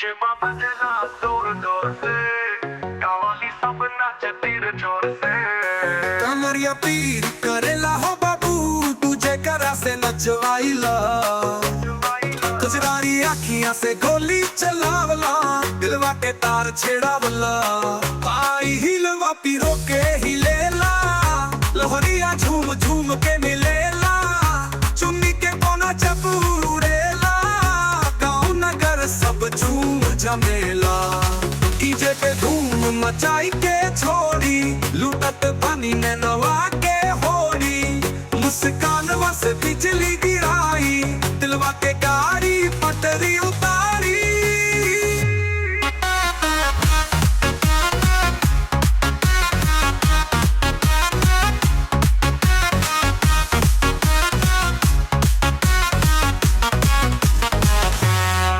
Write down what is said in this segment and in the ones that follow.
DJ बजना जोर जोर से, कावाली सब नाचे तीर जोर से। कमरिया पीर करेला हो बाबू, तुझे करा से नचवाइला। कजरारी आखियां से गोली चलावला, दिलवा के तार छेड़ावला। आई हिलवा पीरो के हिलेला, लोहरिया झूम झूम के मिलेला। चुन्नी के कोना चपूरेला, गाँव नगर सब झूम जमेला। डीजे पे धूम मचाई के छोड़ी, लुटत पानी में नवा के होड़ी। मुस्कानवा से बिजली गिराई, दिलवा के गाड़ी पटरी उतारी।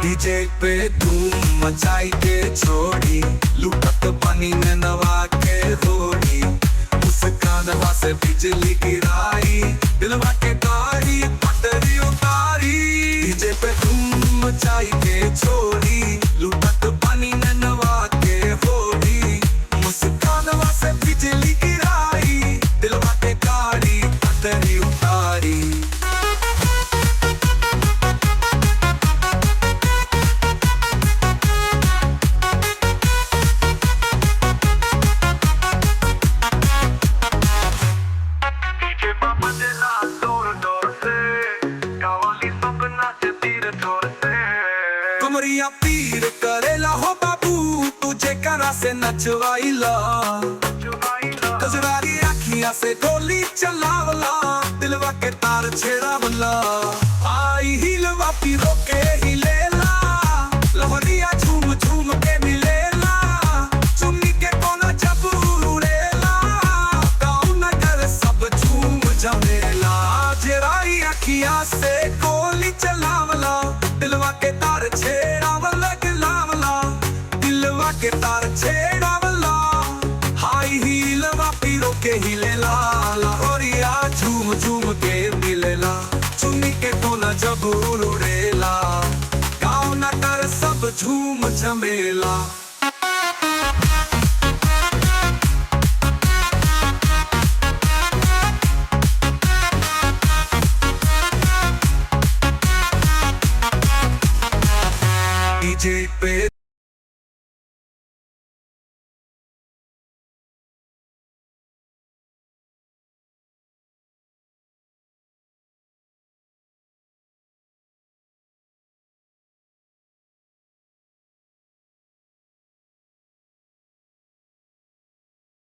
डीजे पे धूम मचाई के छोड़ी, लुटत पानी में नवा के होड़ी। मुस्कानवा से बिजली गिराई, दिलवा के गाड़ी पटरी उतारी। डीजे पे धूम मचाई के छोड़ी, लुटत पानी में नवा के होड़ी। मुस्कानवा से बिजली गिराई, दिलवा के गाड़ी पटरी उतारी। डीजे बजना जोर जोर से, कावाली सब नाचे तीर जोर से। कमरिया पीर करेला हो बाबू, तुझे करा से नचवाइला। कजरारी आखियां से गोली चलावला, दिलवा के तार छेड़ावला। आई हिलवा पीरो के हिलेला, लोहरिया झूम झूम के मिलेला। चुन्नी के कोना चपूरेला, गाँव नगर सब झूम जमेला। जराई आखियां से गोली चलावला, दिलवा के तार छेड़ावला गिलावला। दिलवा के तार छेड़ावला, हाई हिलवा पीरो के हिलेला। लोहरिया झूम झूम के मिलेला, चुन्नी के कोना जबूर उड़ेला। गाँव नगर सब झूम जमेला। डीजे पे